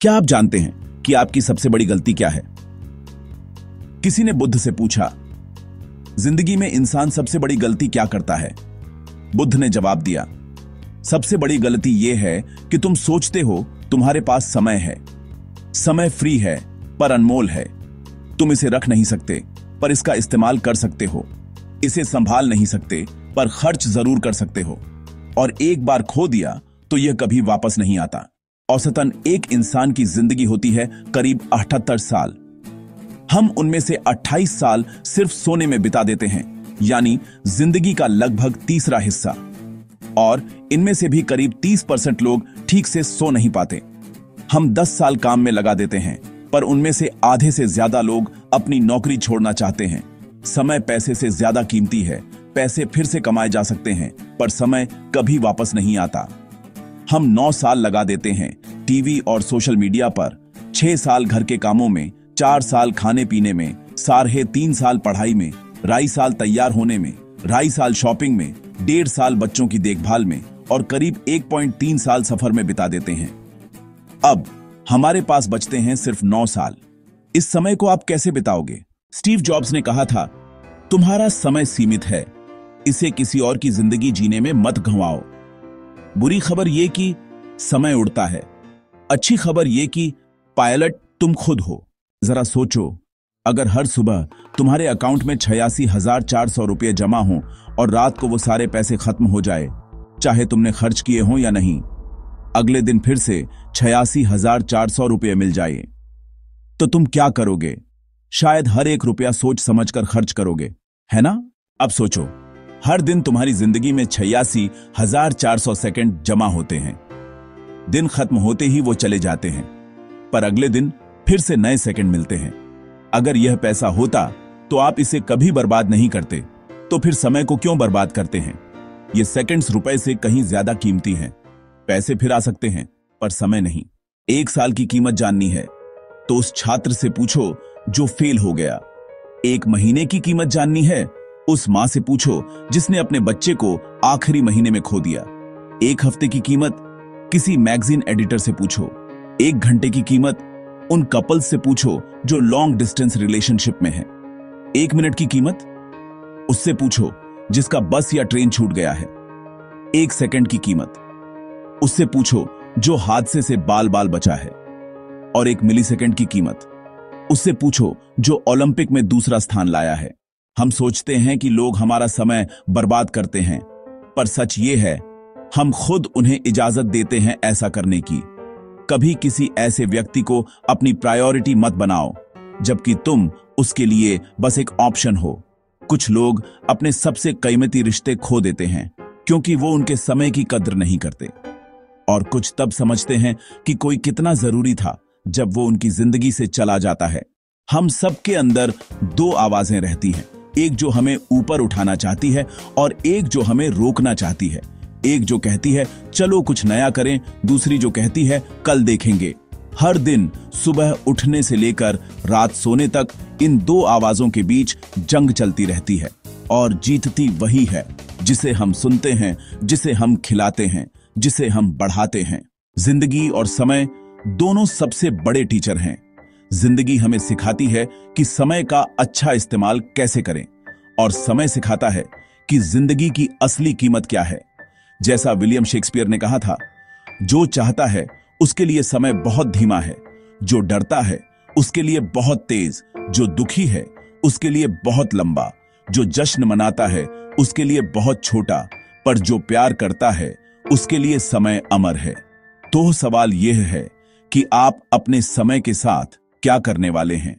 क्या आप जानते हैं कि आपकी सबसे बड़ी गलती क्या है? किसी ने बुद्ध से पूछा, जिंदगी में इंसान सबसे बड़ी गलती क्या करता है? बुद्ध ने जवाब दिया, सबसे बड़ी गलती यह है कि तुम सोचते हो तुम्हारे पास समय है। समय फ्री है पर अनमोल है। तुम इसे रख नहीं सकते पर इसका इस्तेमाल कर सकते हो। इसे संभाल नहीं सकते पर खर्च जरूर कर सकते हो। और एक बार खो दिया तो यह कभी वापस नहीं आता। औसतन एक इंसान की जिंदगी होती है करीब 78 साल। हम उनमें से 28 साल सिर्फ सोने में बिता देते हैं, यानी जिंदगी का लगभग तीसरा हिस्सा। और इनमें से भी करीब 30% लोग ठीक से सो नहीं पाते। हम 10 साल काम में लगा देते हैं, पर उनमें से आधे से ज्यादा लोग अपनी नौकरी छोड़ना चाहते हैं। समय पैसे से ज्यादा कीमती है। पैसे फिर से कमाए जा सकते हैं, पर समय कभी वापस नहीं आता। हम 9 साल लगा देते हैं टीवी और सोशल मीडिया पर, 6 साल घर के कामों में, 4 साल खाने पीने में, 3.5 साल पढ़ाई में, 2.5 साल तैयार होने में, 2.5 साल शॉपिंग में, 1.5 साल बच्चों की देखभाल में और करीब 1.3 साल सफर में बिता देते हैं। अब हमारे पास बचते हैं सिर्फ 9 साल। इस समय को आप कैसे बिताओगे? स्टीव जॉब्स ने कहा था, तुम्हारा समय सीमित है, इसे किसी और की जिंदगी जीने में मत गंवाओ। बुरी खबर यह कि समय उड़ता है। अच्छी खबर यह कि पायलट तुम खुद हो। जरा सोचो, अगर हर सुबह तुम्हारे अकाउंट में 86,400 रुपये जमा हो और रात को वो सारे पैसे खत्म हो जाए, चाहे तुमने खर्च किए हो या नहीं, अगले दिन फिर से 86,400 रुपये मिल जाए, तो तुम क्या करोगे? शायद हर एक रुपया सोच समझकर खर्च करोगे, है ना? अब सोचो, हर दिन तुम्हारी जिंदगी में 86,400 सेकंड जमा होते हैं। दिन खत्म होते ही वो चले जाते हैं, पर अगले दिन फिर से नए सेकंड मिलते हैं। अगर यह पैसा होता तो आप इसे कभी बर्बाद नहीं करते, तो फिर समय को क्यों बर्बाद करते हैं? ये सेकंड्स रुपए से कहीं ज्यादा कीमती हैं। पैसे फिर आ सकते हैं, पर समय नहीं। 1 साल की कीमत जाननी है तो उस छात्र से पूछो जो फेल हो गया। 1 महीने की कीमत जाननी है, उस मां से पूछो जिसने अपने बच्चे को आखिरी महीने में खो दिया। 1 हफ्ते की कीमत किसी मैगजीन एडिटर से पूछो। 1 घंटे की कीमत उन कपल्स से पूछो जो लॉन्ग डिस्टेंस रिलेशनशिप में हैं। 1 मिनट की कीमत उससे पूछो जिसका बस या ट्रेन छूट गया है। 1 सेकंड की कीमत उससे पूछो जो हादसे से बाल बाल बचा है। और 1 मिलीसेकंड की कीमत उससे पूछो जो ओलंपिक में दूसरा स्थान लाया है। हम सोचते हैं कि लोग हमारा समय बर्बाद करते हैं, पर सच ये है, हम खुद उन्हें इजाजत देते हैं ऐसा करने की। कभी किसी ऐसे व्यक्ति को अपनी प्रायोरिटी मत बनाओ, जबकि तुम उसके लिए बस एक ऑप्शन हो। कुछ लोग अपने सबसे कीमती रिश्ते खो देते हैं क्योंकि वो उनके समय की कद्र नहीं करते, और कुछ तब समझते हैं कि कोई कितना जरूरी था जब वो उनकी जिंदगी से चला जाता है। हम सबके अंदर 2 आवाजें रहती हैं, एक जो हमें ऊपर उठाना चाहती है और एक जो हमें रोकना चाहती है। एक जो कहती है चलो कुछ नया करें, दूसरी जो कहती है कल देखेंगे। हर दिन सुबह उठने से लेकर रात सोने तक इन 2 आवाजों के बीच जंग चलती रहती है, और जीतती वही है जिसे हम सुनते हैं, जिसे हम खिलाते हैं, जिसे हम बढ़ाते हैं। जिंदगी और समय दोनों सबसे बड़े टीचर हैं। जिंदगी हमें सिखाती है कि समय का अच्छा इस्तेमाल कैसे करें, और समय सिखाता है कि जिंदगी की असली कीमत क्या है। जैसा विलियम शेक्सपियर ने कहा था, जो चाहता है उसके लिए समय बहुत धीमा है, जो डरता है उसके लिए बहुत तेज, जो दुखी है उसके लिए बहुत लंबा, जो जश्न मनाता है उसके लिए बहुत छोटा, पर जो प्यार करता है उसके लिए समय अमर है। तो सवाल यह है कि आप अपने समय के साथ क्या करने वाले हैं?